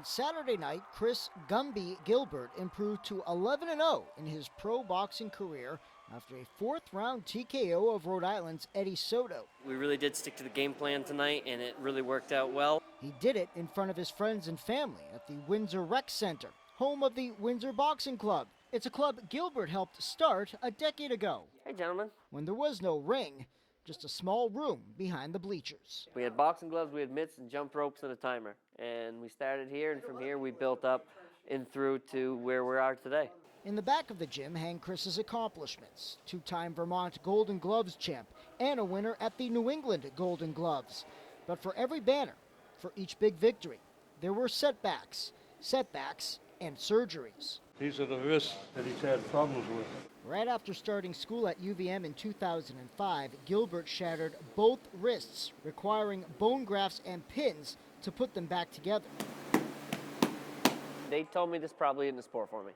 Saturday night, Chris "Gumby" Gilbert improved to 11-0 in his pro boxing career after a fourth-round TKO of Rhode Island's Eddie Soto. We really did stick to the game plan tonight, and it really worked out well. He did it in front of his friends and family at the Windsor Rec Center, home of the Windsor Boxing Club. It's a club Gilbert helped start a decade ago. Hey, gentlemen. When there was no ring, just a small room behind the bleachers. We had boxing gloves, we had mitts and jump ropes and a timer. And we started here, and from here we built up and through to where we are today. In the back of the gym hang Chris's accomplishments. Two-time Vermont Golden Gloves champ and a winner at the New England Golden Gloves. But for every banner, for each big victory, there were setbacks, and surgeries. These are the risks that he's had problems with. Right after starting school at UVM in 2005, Gilbert shattered both wrists, requiring bone grafts and pins to put them back together. They told me this probably isn't a sport for me.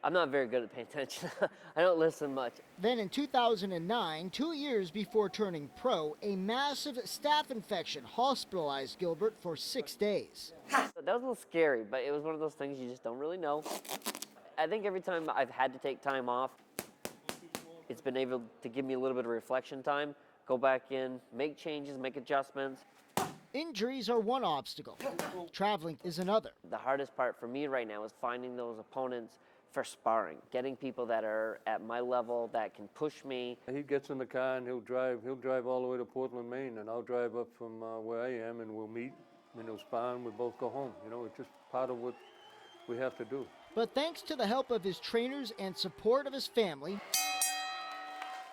I'm not very good at paying attention. I don't listen much. Then in 2009, 2 years before turning pro, a massive staph infection hospitalized Gilbert for 6 days. That was a little scary, but it was one of those things you just don't really know. I think every time I've had to take time off, it's been able to give me a little bit of reflection time, go back in, make changes, make adjustments. Injuries are one obstacle. Traveling is another. The hardest part for me right now is finding those opponents for sparring, getting people that are at my level that can push me. He gets in the car and he'll drive all the way to Portland, Maine, and I'll drive up from where I am, and we'll meet, and he'll spar, and we both go home. You know, it's just part of what we have to do. But thanks to the help of his trainers and support of his family,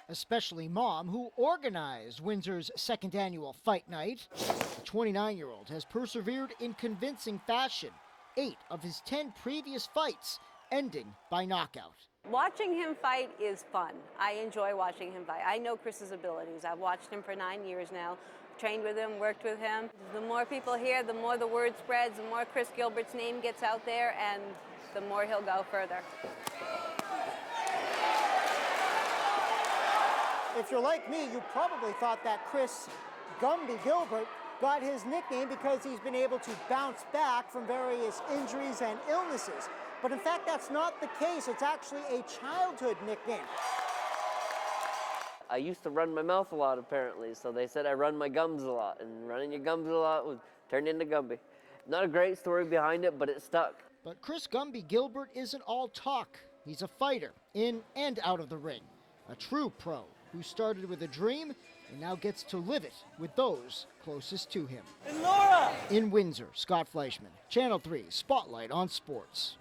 especially Mom, who organized Windsor's second annual fight night, the 29-year-old has persevered in convincing fashion. 8 of his 10 previous fights ending by knockout. Watching him fight is fun. I enjoy watching him fight. I know Chris's abilities. I've watched him for 9 years now, trained with him, worked with him. The more people hear, the more the word spreads, the more Chris Gilbert's name gets out there, and the more he'll go further. If you're like me, you probably thought that Chris "Gumby" Gilbert got his nickname because he's been able to bounce back from various injuries and illnesses. But in fact, that's not the case. It's actually a childhood nickname. I used to run my mouth a lot, apparently, so they said I run my gums a lot, and running your gums a lot would turn into Gumby. Not a great story behind it, but it stuck. But Chris "Gumby" Gilbert isn't all talk. He's a fighter, in and out of the ring. A true pro who started with a dream and now gets to live it with those closest to him. And Laura! In Windsor, Scott Fleishman, Channel 3 Spotlight on Sports.